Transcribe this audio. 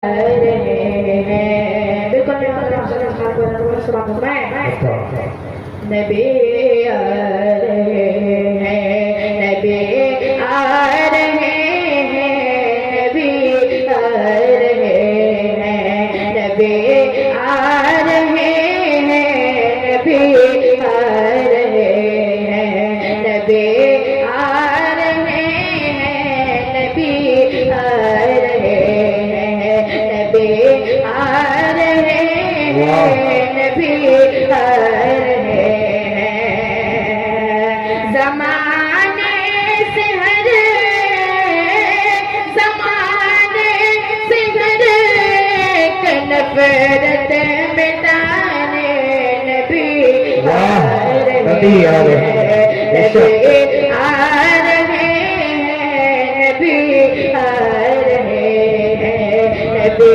रहे हैं। बिल्कुल नबी आ रहे हैं, नबी आ रहे हैं, नबी आ रहे हैं, नबी आ रहे हैं, नबी आ रहे हैं, नबी आ रहे हैं, नबी आ रहे हैं, नबी आ रहे हैं, नबी आ रहे हैं, नबी आ रहे हैं। ज़माने से हर ज़माने से हर एक नफ़रत मिटाने नबी आ रहे हैं, नबी आ रहे हैं, नबी आ रहे हैं, नबी